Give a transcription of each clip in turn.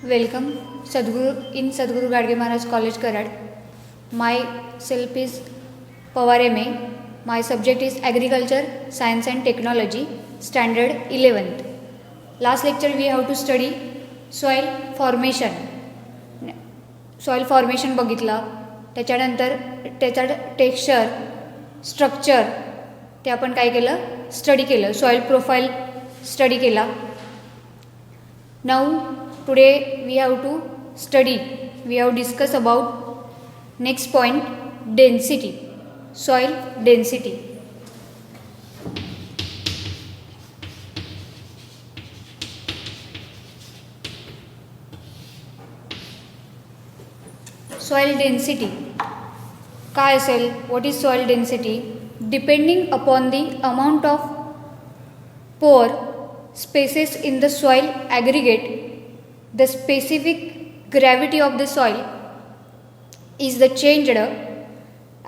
Welcome, Sadhguru Gadge Maharaj College, Karad. Myself is Pawar MA. My subject is Agriculture, Science and Technology, Standard 11th. Last lecture we have to study soil formation. Soil formation बघितला, त्याच्यानंतर त्याचा texture, structure ते आपण काय केलं, study केलं. Soil profile study केला. Now today we have to study, we have discuss about next point, density, soil density. Soil density काय असेल? What is soil density? Depending upon the amount of pore spaces in the soil aggregate, the specific gravity of the soil is the changed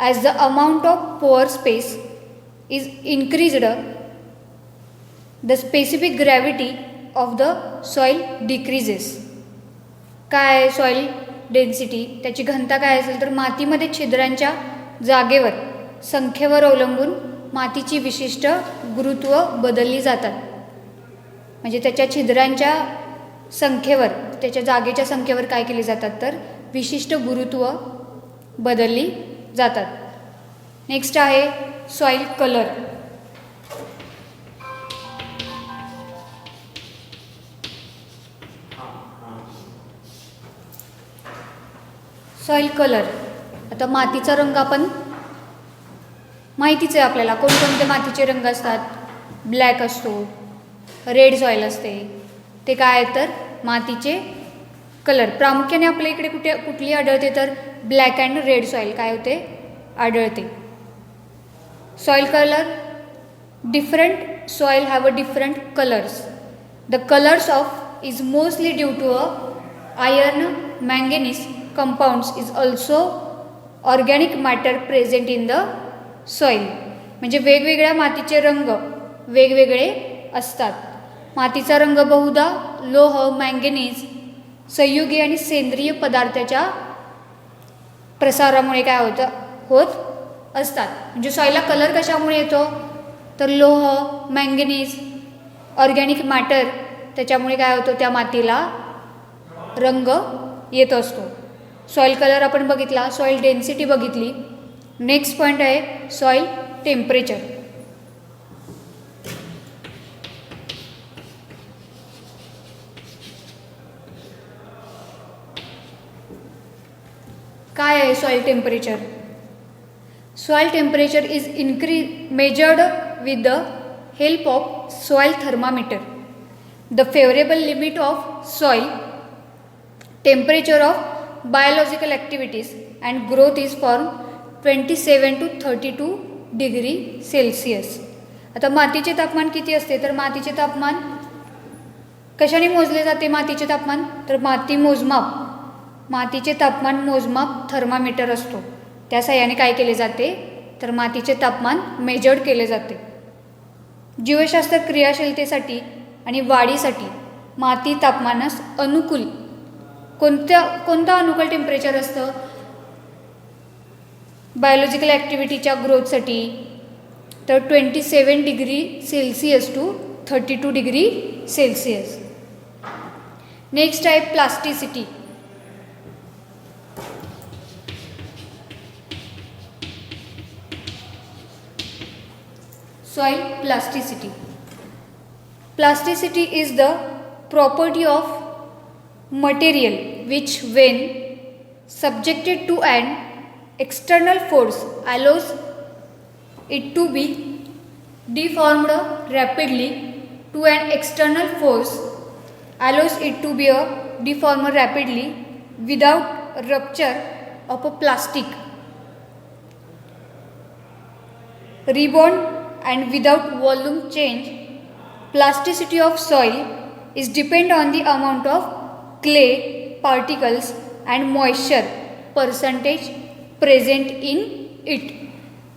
as the amount of pore space is increased, the specific gravity of the soil decreases. काय soil density, त्याची घनता काय असेल तर मातीमध्ये छिद्रांच्या जागेवर संख्येवर अवलंबून मातीची विशिष्ट गुरुत्व बदलली जातात. म्हणजे त्याच्या छिद्रांच्या संख्येवर, त्याच्या जागेच्या संख्येवर काय केली जातात तर विशिष्ट गुरुत्व बदलली जातात. नेक्स्ट आहे सॉइल कलर. सॉइल कलर, आता मातीचा रंग आपण माहितीच आहे आपल्याला. कोणकोणते मातीचे रंग असतात? ब्लॅक असतो, रेड सॉइल असते. ते काय तर मातीचे कलर. प्रामुख्याने आपल्या इकडे कुठली आढळते तर ब्लॅक अँड रेड सॉइल काय होते, आढळते. Soil colour, different soil have a different colours. The colours of is mostly due to a iron manganese compounds is also organic matter present in the soil. म्हणजे वेगवेगळ्या मातीचे रंग वेगवेगळे असतात. मातीचा रंग बहुधा लोह, मॅंगनीज, संयुगे आणि सेंद्रिय पदार्थाच्या प्रसारामुळे काय होत असतात. म्हणजे सॉइलला कलर कशामुळे येतो तर लोह, मॅंगनीज, ऑर्गॅनिक मॅटर त्याच्यामुळे काय होतं, त्या मातीला रंग येत असतो. सॉइल कलर आपण बघितला. सॉइल डेन्सिटी बघितली. नेक्स्ट पॉईंट आहे सॉइल टेम्परेचर. काय आहे soil temperature? Soil temperature is measured with the help of soil thermometer. The favourable limit of soil temperature of biological activities and growth is from 27 to 32 degree Celsius. आता मातीचे तापमान किती असते तर मातीचे तापमान कशाने मोजले जाते? मातीचे तापमान तर मातीचे तापमान मोजमाप थर्मामीटर असतो. त्या साहाय्याने काय केले जाते तर मातीचे तापमान मेजर्ड केले जाते. जीवशास्त्र क्रियाशीलतेसाठी आणि वाढीसाठी माती तापमानास अनुकूल कोणतं अनुकूल टेम्परेचर असतं? बायोलॉजिकल ॲक्टिव्हिटीच्या ग्रोथसाठी तर 27 degree Celsius to 32 degree Celsius. Next आहे plasticity. Soil plasticity. Plasticity is the property of material which when subjected to an external force allows it to be deformed rapidly to an external force allows it to be deformed rapidly without rupture of a plastic rebound and without volume change. Plasticity of soil is depend on the amount of clay particles and moisture percentage present in it.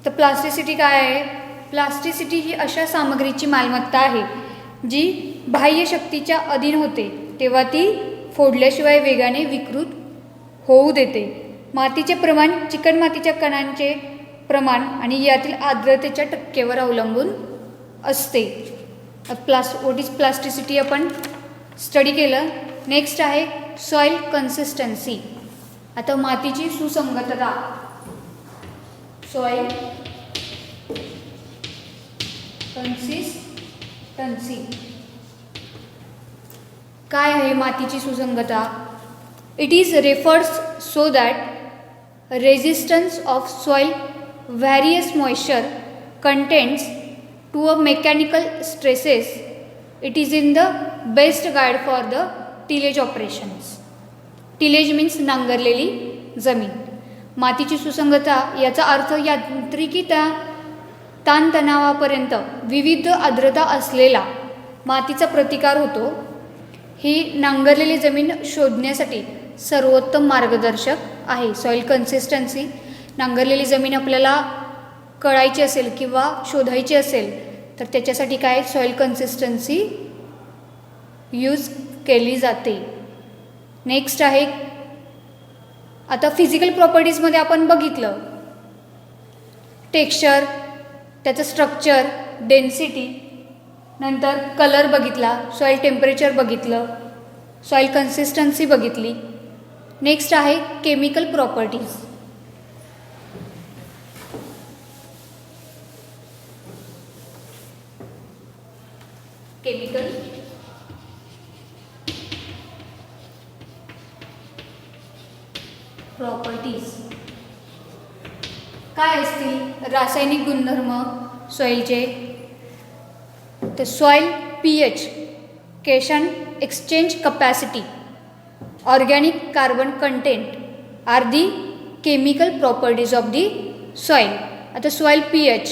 तर plasticity काय आहे? Plasticity ही अशा सामग्रीची मालमत्ता आहे जी बाह्य शक्तीच्या अधीन होते तेव्हा ती फोडल्याशिवाय वेगाने विकृत होऊ देते. मातीचे प्रमाण चिकणमातीच्या कणांचे प्रमाण आणि यातील आर्द्रतेच्या टक्केवर अवलंबून असते. व्हॉट इज प्लास्टिसिटी आपण स्टडी केलं. नेक्स्ट आहे सॉईल कन्सिस्टन्सी. आता मातीची सुसंगतता. सॉईल कन्सिस्टन्सी काय आहे मातीची सुसंगतता? It is refers so that resistance of soil various moisture contents to a mechanical stresses. It is in the best guide for the tillage operations. Tillage means नांगरलेली जमीन. मातीची सुसंगतता याचा अर्थ यांत्रिकी ताणतणावापर्यंत विविध आर्द्रता असलेला मातीचा प्रतिकार होतो. ही नांगरलेली जमीन शोधण्यासाठी सर्वोत्तम मार्गदर्शक आहे. सॉईल कन्सिस्टन्सी नांगरलेली जमीन आपल्याला कळायची असेल किंवा शोधायची असेल तर त्याच्यासाठी काय सॉईल कन्सिस्टन्सी यूज केली जाते. नेक्स्ट आहे आता फिजिकल प्रॉपर्टीजमध्ये आपण बघितलं टेक्स्चर, त्याचं स्ट्रक्चर, डेन्सिटी, नंतर कलर बघितला, सॉईल टेम्परेचर बघितलं, सॉईल कन्सिस्टन्सी बघितली. नेक्स्ट आहे केमिकल प्रॉपर्टीज. केमिकल प्रॉपर्टीज काय असतील? रासायनिक गुणधर्म सॉईलचे. तर soil pH, cation exchange capacity, organic carbon content are the chemical properties of the soil. आता soil pH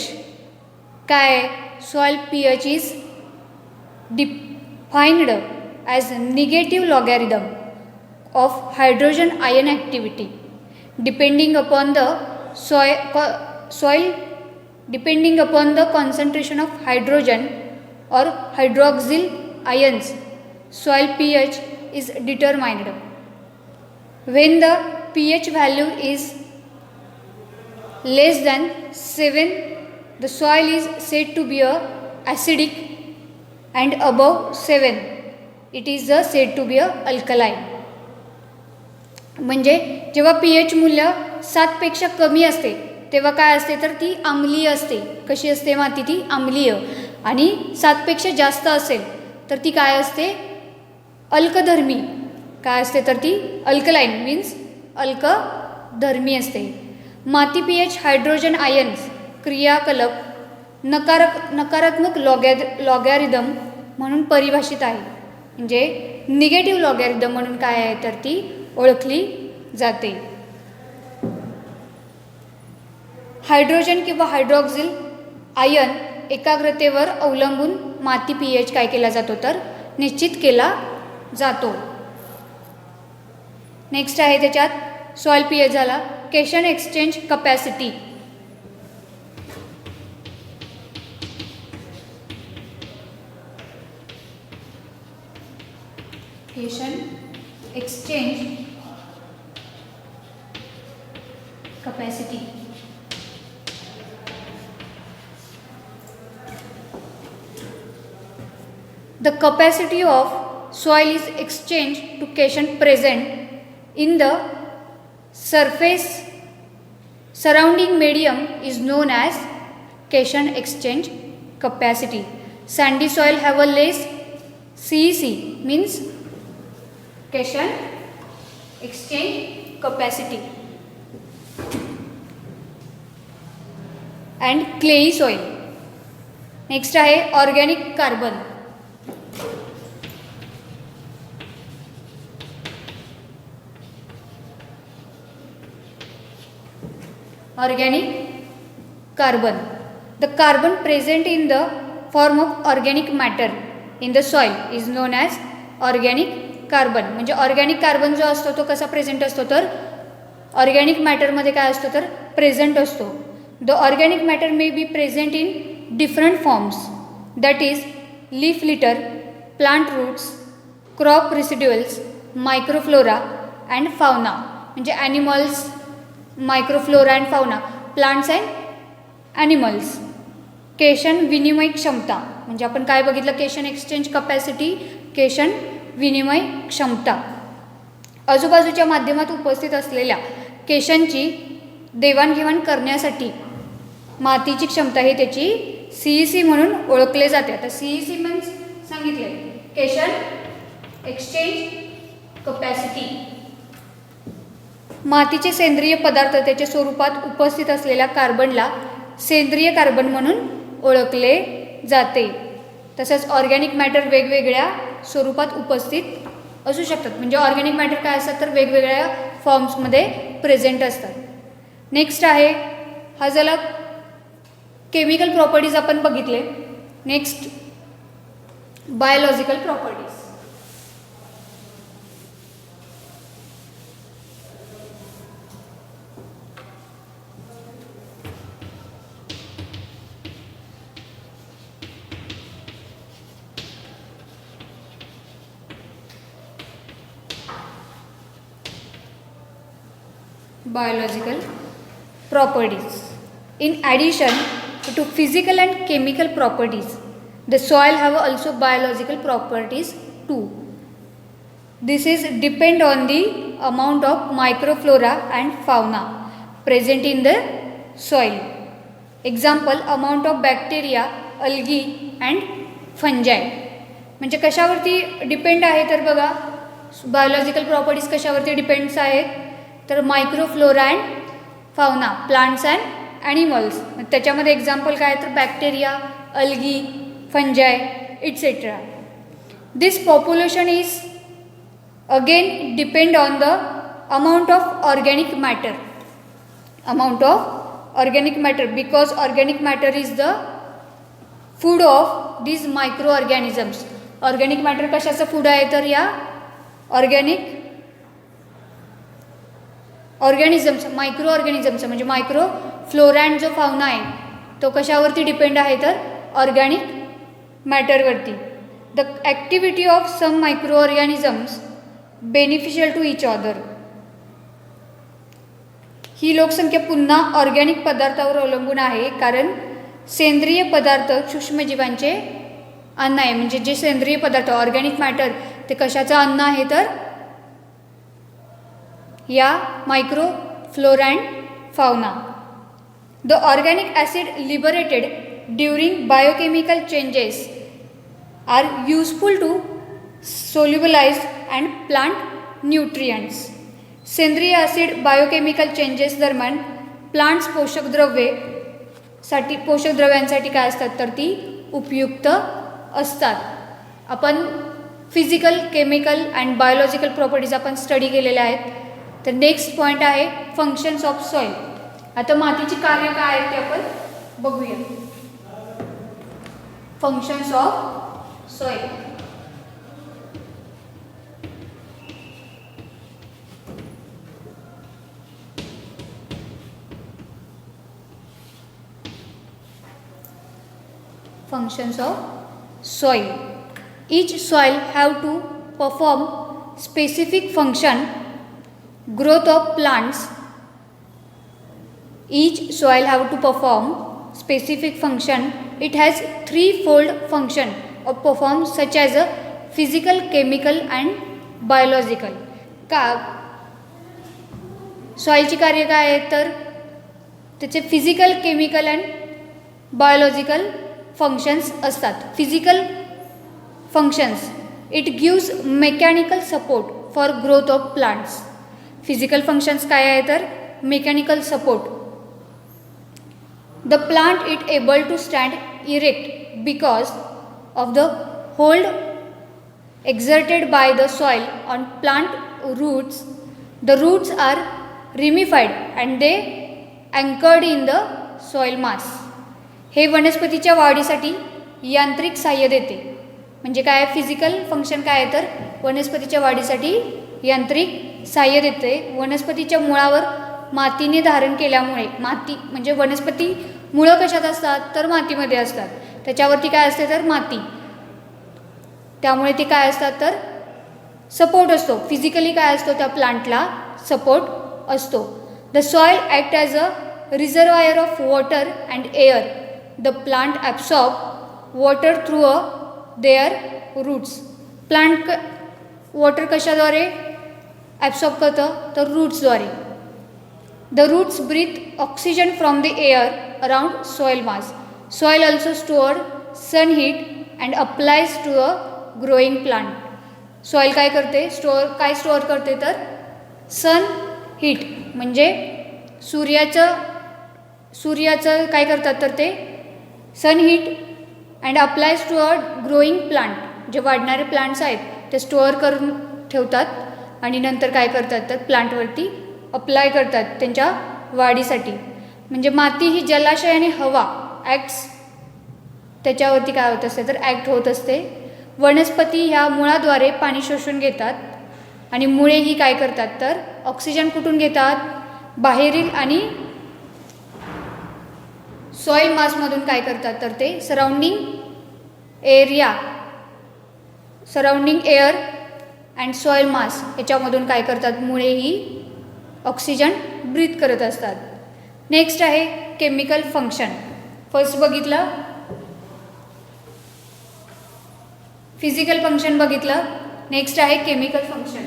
काय? soil pH is defined as negative logarithm of hydrogen ion activity depending upon the soil depending upon the concentration of hydrogen or hydroxyl ions. Soil pH is determined when the pH value is less than 7. The soil is said to be acidic and above 7 it is said to be alkaline. म्हणजे जेव्हा pH मूल्य 7 पेक्षा कमी असते तेव्हा काय असते तर ती आम्लीय असते. कशी असते माती? ती आम्लीय. आणि 7 पेक्षा जास्त असेल तर ती काय असते? अल्कधर्मी. काय असते तर ती अल्कलाइन मीन्स अल्कधर्मी असते. माती pH हायड्रोजन आयन्स क्रियाकलाप नकारात्मक लॉगॅरिदम म्हणून परिभाषित आहे. म्हणजे निगेटिव्ह लॉगॅरिदम म्हणून काय आहे तर ती ओळखली जाते. हायड्रोजन किंवा हायड्रॉक्सिल आयन एकाग्रतेवर अवलंबून माती pH काय केला जातो तर निश्चित केला जातो. नेक्स्ट आहे त्याच्यात सॉईल pH झाला. Cation exchange capacity. Cation exchange capacity. The capacity of soil is exchanged to cation present in the surface surrounding medium is known as cation exchange capacity. Sandy soil have a less CEC means cation exchange capacity. And clayey soil. Next आहे organic carbon. Organic carbon. The carbon present in the form of organic matter in the soil is known as organic carbon. म्हणजे organic carbon जो असतो तो कसा present असतो तर organic मॅटरमध्ये काय असतो तर प्रेझेंट असतो. The organic matter may be present in different forms, that is leaf litter, plant roots, crop residuals, microflora and fauna, म्हणजे animals, microflora and fauna, plants and animals. Cation विनिमय क्षमता, म्हणजे आपण काय बघितलं, केशन एक्सचेंज कपॅसिटी, केशन विनिमय क्षमता. आजूबाजूच्या माध्यमात उपस्थित असलेल्या केशांची देवाणघेवाण करण्यासाठी मातीची क्षमता ही त्याची CEC म्हणून ओळखले जाते. आता CEC मीन्स सांगितले केशन एक्सचेंज कपॅसिटी. मातीचे सेंद्रिय पदार्थ त्याच्या स्वरूपात उपस्थित असलेल्या कार्बनला सेंद्रिय कार्बन म्हणून ओळखले जाते. तसंच ऑर्गॅनिक मॅटर वेगवेगळ्या स्वरूपात उपस्थित असू शकतात, म्हणजे ऑर्गॅनिक मॅटर काय असतात तर वेगवेगळ्या फॉर्म्समध्ये प्रेझेंट असतात. नेक्स्ट आहे, हा झाला केमिकल प्रॉपर्टीज आपण बघितले. Next biological properties. Biological properties. In addition to physical and chemical properties, the soil have also biological properties too. This is depend on the amount of microflora and fauna present in the soil. Example, amount of bacteria, algae and fungi. म्हणजे कशावरती depend आहे तर बघा, biological properties कशावरती depends आहेत तर microflora and fauna, plants and animals. त्याच्यामध्ये example काय तर bacteria, algae, fungi etcetera. This population is again depend on the amount of organic matter. Amount of organic matter, because organic matter is the food of this micro organisms. Organic matter कशाचं food आहे तर या organisms, micro ऑर्गॅनिझमचं, म्हणजे micro flora and जो fauna आहे तो कशावरती डिपेंड आहे तर ऑर्गॅनिक मॅटरवरती. The activity of some micro organisms beneficial to each other. ही लोकसंख्या पुन्हा ऑर्गॅनिक पदार्थावर अवलंबून आहे, कारण सेंद्रिय पदार्थ सूक्ष्मजीवांचे अन्न आहे. म्हणजे जे सेंद्रिय पदार्थ ऑर्गॅनिक मॅटर ते कशाचं अन्न आहे तर या micro flora and fauna. The organic acid liberated during biochemical changes are useful to solubilise and plant nutrients. सेंद्रिय ॲसिड बायोकेमिकल चेंजेस दरम्यान प्लांट्स पोषक द्रव्यांसाठी काय असतात तर ती उपयुक्त असतात. आपण physical, chemical and biological properties आपण स्टडी केलेल्या आहेत. तर नेक्स्ट पॉईंट आहे फंक्शन्स ऑफ सॉईल. आता मातीची कार्य काय आहेत ते आपण बघूया. Functions of soil. Functions of soil. Each soil have to perform specific function. Growth of plants. Each soil have to perform specific function. It has threefold function of perform such as a physical, chemical and biological. का सॉइलची कार्य काय आहे तर त्याचे physical, chemical and biological functions असतात. Physical functions, it gives mechanical support for growth of plants. Physical functions काय आहे तर mechanical support. The plant it able to stand erect because of the hold exerted by the soil on plant roots. The roots are ramified and they anchored in the soil mass. हे वनस्पतीच्या वाढीसाठी यांत्रिक सहाय्य देते. म्हणजे काय physical function काय आहे तर वनस्पतीच्या वाढीसाठी यांत्रिक सहाय्य देते. वनस्पतीच्या मुळावर मातीने धारण केल्यामुळे, माती म्हणजे वनस्पती मुळं कशात असतात तर मातीमध्ये असतात. त्याच्यावरती काय असते तर माती, त्यामुळे ती काय असतात तर सपोर्ट असतो, फिजिकली काय असतो त्या प्लांटला सपोर्ट असतो. The soil act as a reservoir of water and air. The plant absorb water through their roots. Plant water कशाद्वारे ॲब्सॉर्ब करतं, तर रूट्सद्वारे. The roots breathe oxygen from the air around soil mass. Soil also store sun heat and applies to a growing plant. Soil काय करते, store करते, तर सन heat म्हणजे सूर्याचं काय करतात, तर ते sun heat and applies to a growing plant. जे वाढणारे प्लांट्स आहेत ते स्टोअर करून ठेवतात आणि नंतर काय करतात, तर प्लांटवरती अप्लाय करतात त्यांच्या वाढीसाठी. म्हणजे माती ही जलाशय आणि हवा ॲक्ट्स त्याच्यावरती काय होत असते, तर ॲक्ट होत असते. वनस्पती ह्या मुळाद्वारे पाणी शोषून घेतात आणि मुळे ही काय करतात, तर ऑक्सिजन कुठून घेतात, बाहेरील आणि सॉईल मासमधून काय करतात, तर ते सराउंडिंग एअर अँड सॉईल मास याच्यामधून काय करतात, मुळे ही ऑक्सिजन ब्रीथ करत असतात. नेक्स्ट आहे केमिकल फंक्शन. फर्स्ट बघितलं फिजिकल फंक्शन बघितलं, नेक्स्ट आहे chemical function.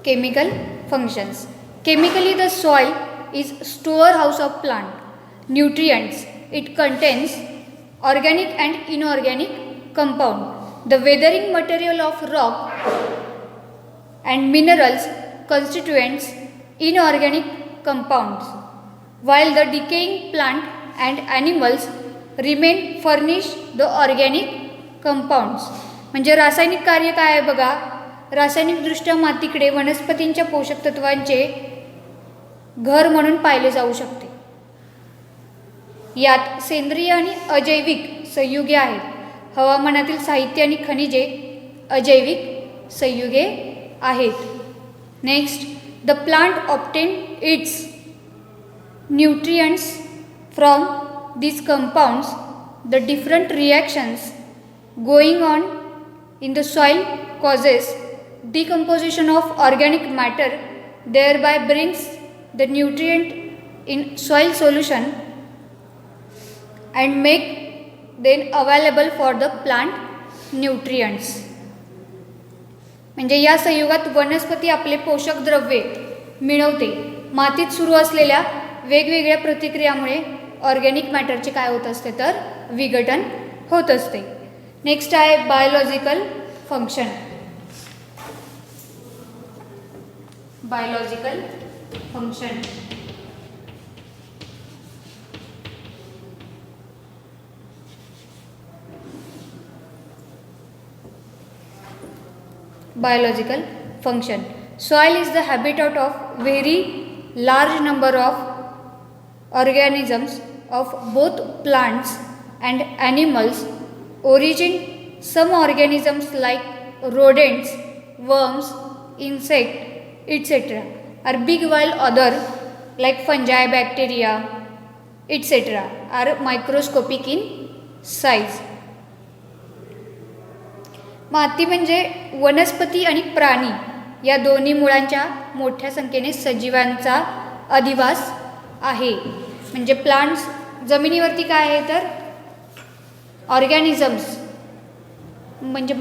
Chemical functions. Chemically, the soil is storehouse of plant nutrients. It contains organic and inorganic compound. The weathering material of rock and minerals constituents inorganic compounds, while the decaying plant and animals remain furnish the organic compounds. म्हणजे रासायनिक कार्य काय आहे बघा. रासायनिकदृष्ट्या मातीकडे वनस्पतींच्या पोषक तत्वांचे घर म्हणून पाहिले जाऊ शकते. यात सेंद्रिय आणि अजैविक संयुगे आहेत. हवामानातील साहित्य आणि खनिजे अजैविक संयुगे आहेत. Next, the plant obtain it's nutrients from these compounds. The different reactions going on in the soil causes decomposition of organic matter, thereby brings the nutrient in soil solution and make then available for the plant nutrients. म्हणजे या संयुगात वनस्पती आपले पोषक द्रव्ये मिळवते. मातीत सुरू असलेल्या वेगवेगळ्या प्रतिक्रियामुळे ऑर्गॅनिक मॅटरचे काय होत असते, तर विघटन होत असते. नेक्स्ट आहे biological function. Biological function biological function. Soil is the habitat of very large number of organisms of both plants and animals. Origin, some organisms like rodents, worms, insect, etc. are big, while other like fungi, bacteria, etc. are microscopic in size. माती म्हणजे वनस्पती आणि प्राणी या दोन्ही मुळांच्या मोठ्या संख्येने सजीवांचा अधिवास आहे. म्हणजे प्लांट्स जमिनीवरती काय आहे, तर ऑर्गॅनिझम्स म्हणजे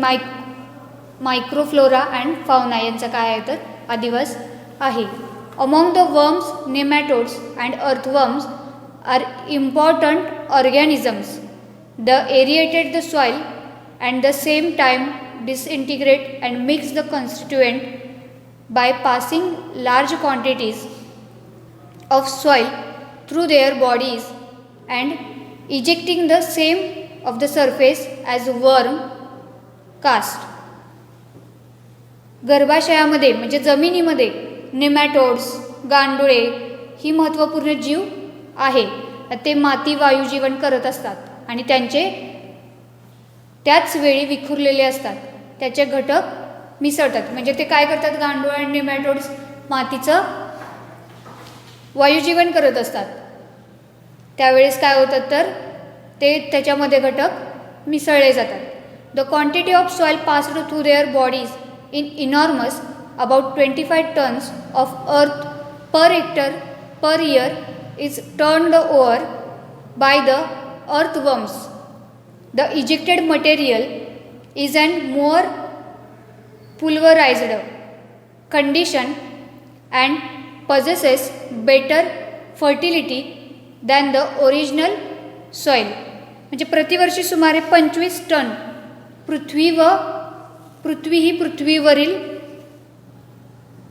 मायक्रोफ्लोरा अँड फाउना यांचा काय आहे, तर अधिवास आहे. Among the worms, nematodes and earthworms are important organisms. The aerated the soil and the same time disintegrate and mix the constituent by passing large quantities of soil through their bodies and ejecting the same of the surface as worm cast. गर्भाशयामध्ये म्हणजे जमिनीमध्ये नेमॅटोड्स, गांडुळे ही महत्त्वपूर्ण जीव आहे. ते माती वायू जीवन करत असतात आणि त्यांचे त्याच वेळी विखुरलेले असतात. त्याचे घटक मिसळतात. म्हणजे ते काय करतात, गांडूळ आणि नेमॅटोड्स मातीचं वायुजीवन करत असतात. त्यावेळेस काय होतं तर ते त्याच्यामध्ये घटक मिसळले जातात. The quantity of soil passed through their bodies in enormous about 25 tons of earth per hectare per year is turned over by the earthworms. The ejected material is an more pulverized condition and possesses better fertility than the original soil. म्हणजे प्रतिवर्षी सुमारे 25 ton पृथ्वी ही पृथ्वीवरील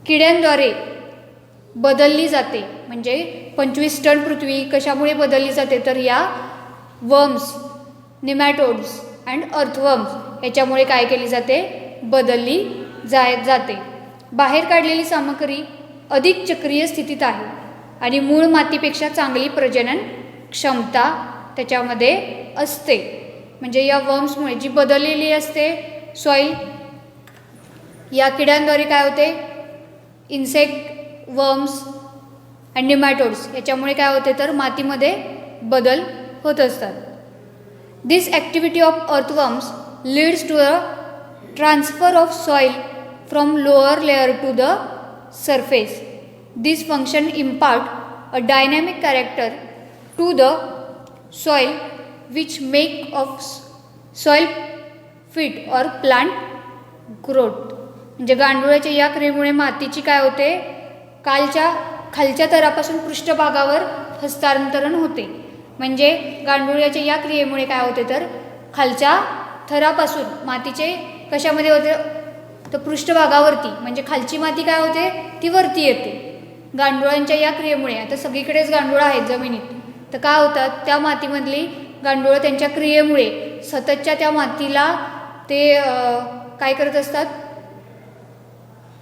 किड्यांद्वारे बदलली जाते. म्हणजे 25 ton पृथ्वी कशामुळे बदलली जाते तर या वर्म्स, निमॅटोड्स अँड अर्थवर्म्स याच्यामुळे काय केली जाते, बदलली जाते. बाहेर काढलेली सामग्री अधिक चक्रीय स्थितीत आहे आणि मूळ मातीपेक्षा चांगली प्रजनन क्षमता त्याच्यामध्ये असते. म्हणजे या वर्म्समुळे जी बदललेली असते सॉईल, या किड्यांद्वारे काय होते, इन्सेक्ट, वर्म्स आणि निमॅटोड्स याच्यामुळे काय होते तर मातीमध्ये बदल होत असतात. This activity of earthworms leads to a transfer of soil from lower layer to the surface. This function impart a dynamic character to the soil which make of soil fit or plant growth. म्हणजे गांडुळाच्या या क्रियेमुळे मातीची काय होते, खालच्या थरापासून पृष्ठभागावर हस्तांतरण होते. म्हणजे गांडुळाच्या या क्रियेमुळे काय होते तर खालच्या थरापासून मातीचे कशामध्ये होते तर पृष्ठभागावरती, म्हणजे खालची माती काय होते ती वरती येते. गांडुळांच्या या क्रियेमुळे आता सगळीकडेच गांडुळं आहेत जमिनीत, तर काय होतात त्या मातीमधली गांडुळं त्यांच्या क्रियेमुळे सततच्या त्या मातीला ते काय करत असतात,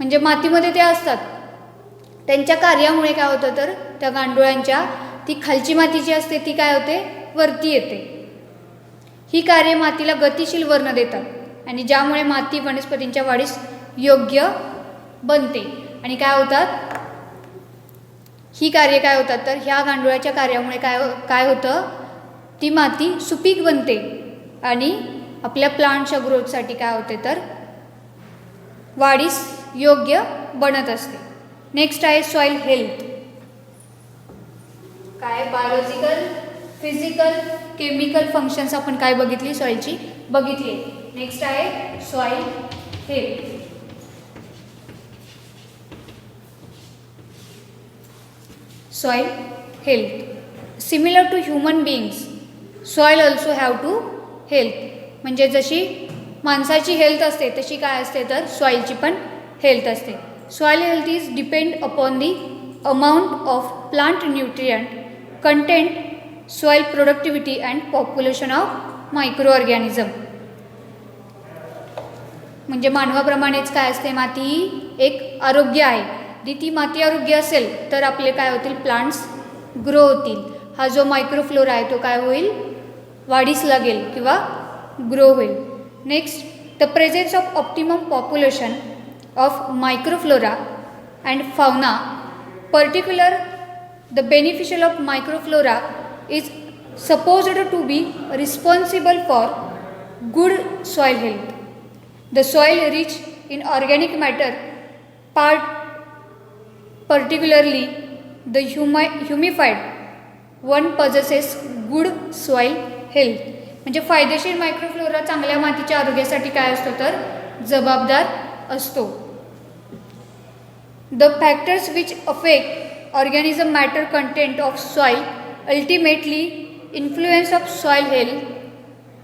म्हणजे मातीमध्ये ते असतात, त्यांच्या कार्यामुळे काय होतं तर त्या गांडुळांच्या ती खालची माती जी असते ती काय होते वरती येते. ही कार्ये मातीला गतिशील वर्ण देतात आणि ज्यामुळे माती वनस्पतींच्या वाढीस योग्य बनते. आणि काय होतात ही कार्य काय होतात तर ह्या गांडुळाच्या कार्यामुळे काय होतं ती माती सुपीक बनते आणि आपल्या प्लांटच्या ग्रोथसाठी काय होते तर वाढीस योग्य बनत असते. नेक्स्ट आहे सॉईल हेल्थ. काय बायोलॉजिकल, फिजिकल, केमिकल फंक्शन्स आपण काय बघितली सॉईलची बघितली. नेक्स्ट आहे soil health. Soil health similar to human beings soil also have to health. म्हणजे जशी माणसाची हेल्थ असते तशी काय असते तर सॉईलची पण हेल्थ असते. Soil health is depend upon the amount of plant nutrient content, soil productivity and population of micro organism. म्हणजे मानवाप्रमाणेच काय असते माती ही एक आरोग्य आहे. ती माती आरोग्य असेल तर आपले काय होतील प्लांट्स ग्रो होतील. हा जो मायक्रोफ्लोरा आहे तो काय होईल वाढीस लागेल किंवा ग्रो होईल. Next the presence of optimum population of microflora and fauna particular the beneficial of microflora is supposed to be responsible for good soil health. The soil rich in organic matter, particularly the humified one possesses good soil health. म्हणजे फायदेशीर microflora चांगल्या मातीच्या आरोग्यासाठी काय असतो तर जबाबदार असतो. The factors which affect organism matter content of soil ultimately influence of soil health.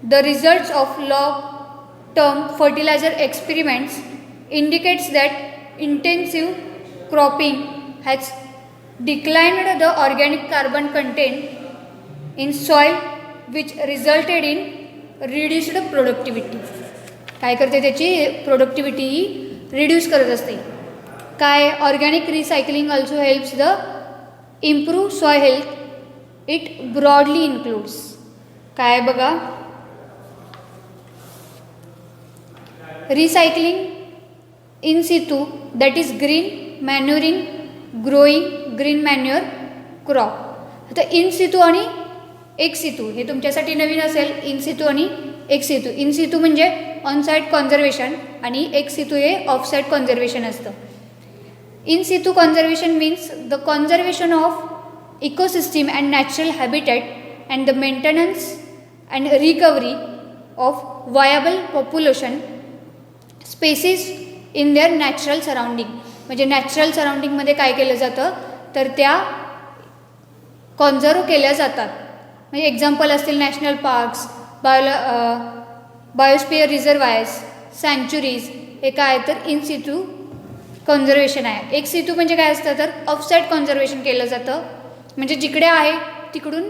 The results of long-term fertilizer experiments indicates that intensive cropping has declined the organic carbon content in soil which resulted in reduced productivity. काय करते त्याची productivity ही reduce करत असते. काय organic recycling also helps the improve soil health. It broadly includes काय बघा, recycling in situ that is green manuring growing green manure crop. आता in situ आणि एक्स सितू हे तुमच्यासाठी नवीन असेल. इन सितू आणि एक्स सितू. इन सितू म्हणजे on site conservation आणि एक्स सितू हे ऑफ साईट कॉन्झर्वेशन असतं. In situ conservation means the conservation of ecosystem and natural habitat and the maintenance and recovery of viable population species in their natural surrounding. म्हणजे natural सराउंडिंगमध्ये काय केलं जातं तर त्या कॉन्झर्व केल्या जातात. म्हणजे एक्झाम्पल असतील नॅशनल पार्क्स, बायोस्फिअर रिझर्वायर्स, सँच्युरीज. हे काय तर इन सितू कॉन्झर्वेशन आहे. एक्स सितू म्हणजे काय असतं तर ऑफसाईट कॉन्झर्वेशन केलं जातं. म्हणजे जिकडे आहे तिकडून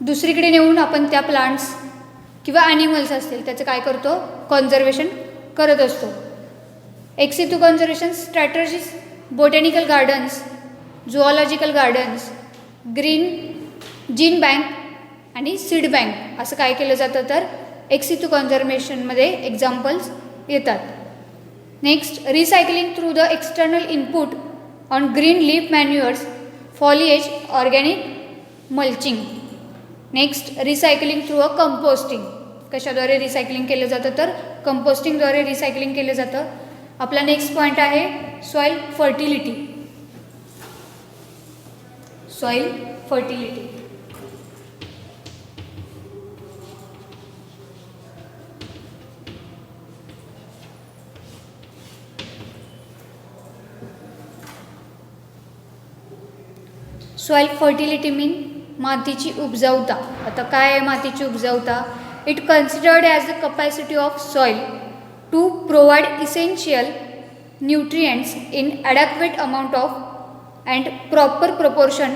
दुसरीकडे नेऊन आपण त्या प्लांट्स किंवा ॲनिमल्स असतील त्याचं काय करतो कॉन्झर्वेशन करत असतो. Ex situ conservation strategies botanical gardens, zoological gardens, green gene bank आणि सीड बँक असं काय केलं जातं तर एक्स सितू कॉन्झर्वेशनमध्ये एक्झाम्पल्स येतात. Next recycling through the external input on green leaf manures, foliage, organic mulching. Next recycling through a composting. कशाद्वारे recycling केलं जातं तर कंपोस्टिंगद्वारे रिसायकलिंग केलं जातं. आपला नेक्स्ट पॉईंट आहे soil fertility. Soil fertility. Soil fertility mean मातीची उपजाऊता. आता काय आहे मातीची उपजाऊता? It considered as the capacity of soil to provide essential nutrients in adequate amount of and proper proportion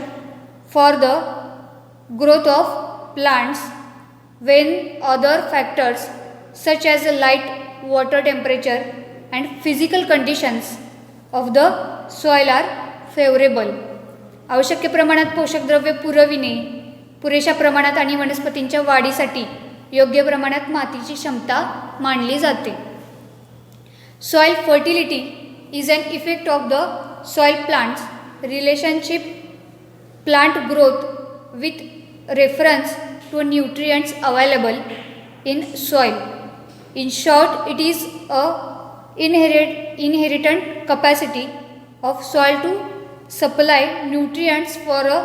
for the growth of plants when other factors such as the light, water temperature and physical conditions of the soil are favourable. आवश्यक प्रमाणात पोषक द्रव्ये पुरविणे, पुरेशा प्रमाणात आणि वनस्पतींच्या वाढीसाठी योग्य प्रमाणात मातीची क्षमता मानली जाते. Soil fertility is an effect of the soil plants relationship plant growth with reference to nutrients available in soil. In short it is a inherent capacity of soil to supply nutrients for a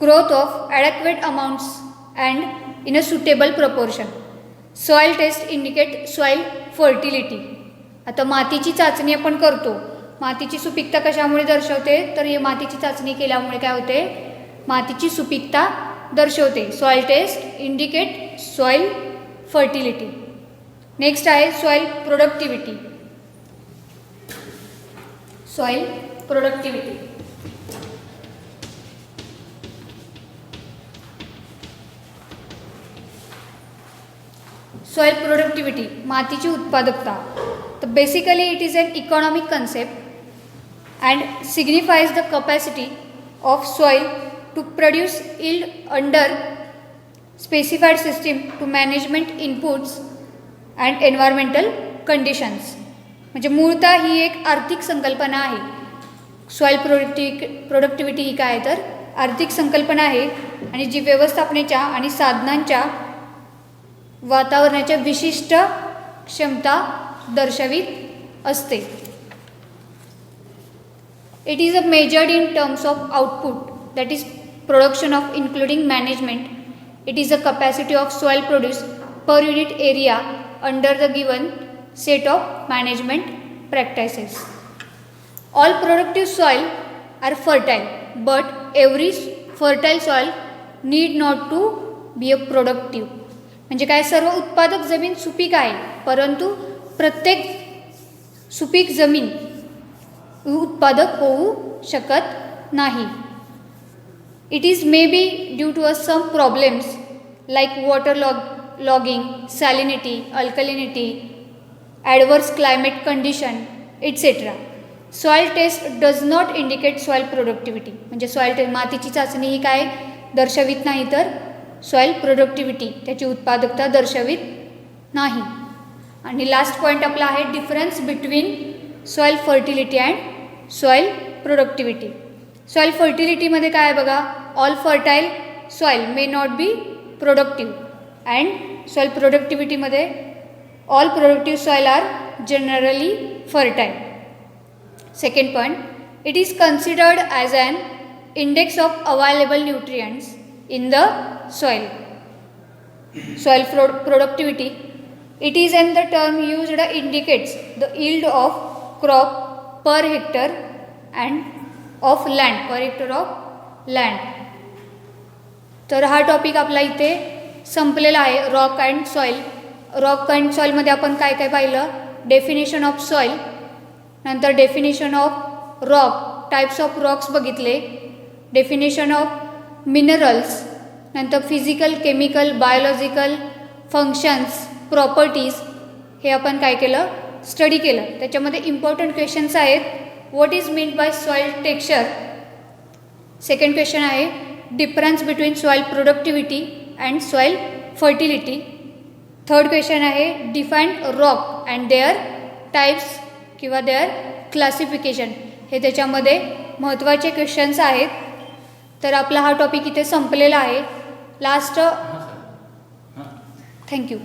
growth of adequate amounts and in a suitable proportion. Soil test indicate soil fertility. आता मातीची चाचणी आपण करतो. मातीची सुपीकता कशामुळे दर्शवते तर हे मातीची चाचणी केल्यामुळे काय होते मातीची सुपीकता दर्शवते. Soil test indicate soil fertility. Next आहे soil productivity. Soil productivity. Soil productivity मातीची उत्पादकता. तर basically it is an economic concept and signifies the capacity of soil to produce yield under specified system to management inputs and environmental conditions. म्हणजे मूळतः ही एक आर्थिक संकल्पना आहे. सॉइल प्रोडक्टिव्हिटी ही काय तर आर्थिक संकल्पना आहे आणि जी व्यवस्थापनेच्या आणि साधनांच्या वातावरणाच्या विशिष्ट क्षमता दर्शवित असते. It is a measured in terms of output that is production of including management. It is a capacity of soil produce per unit area under the given set of management practices. All productive soil are fertile, but every fertile soil need not to be a productive. म्हणजे काय सर्व उत्पादक जमीन सुपीक आहे परंतु प्रत्येक सुपीक जमीन उत्पादक होऊ शकत नाही. It is maybe due to some problems like water logging, salinity, alkalinity, adverse climate condition etc. Soil test does not indicate soil productivity. म्हणजे सॉइल टेस्ट मातीची चाचणी ही काय दर्शवित नाही तर सॉइल प्रोडक्टिव्हिटी त्याची उत्पादकता दर्शवित नाही. आणि लास्ट पॉईंट आपला आहे difference between soil fertility and soil productivity. Soil फर्टिलिटीमध्ये काय आहे बघा, all fertile soil may not be productive and soil प्रोडक्टिव्हिटीमध्ये all productive soil are generally fertile. Second point, it is considered as an index of available nutrients in the soil. Soil productivity, it is and the term used indicates the yield of crop per hectare and of land, per hectare of land. तर हा topic आपला इथे संपलेला आहे. Rock and soil. Rock and सॉईलमध्ये आपण काय काय पाहिलं, डेफिनेशन ऑफ सॉईल, नंतर definition of rock, types of rocks बघितले, डेफिनेशन ऑफ मिनरल्स, नंतर physical, chemical, biological functions, properties, हे आपण काय केलं, स्टडी केलं. त्याच्यामध्ये इम्पॉर्टंट क्वेश्चन्स आहेत. What is mean by soil texture. Second question आहे difference between soil productivity and soil fertility. Third question आहे define rock and their types किंवा देअर क्लासिफिकेशन. हे त्याच्यामध्ये महत्त्वाचे क्वेश्चन्स आहेत. तर आपला हा टॉपिक इथे संपलेला आहे. Last, thank you.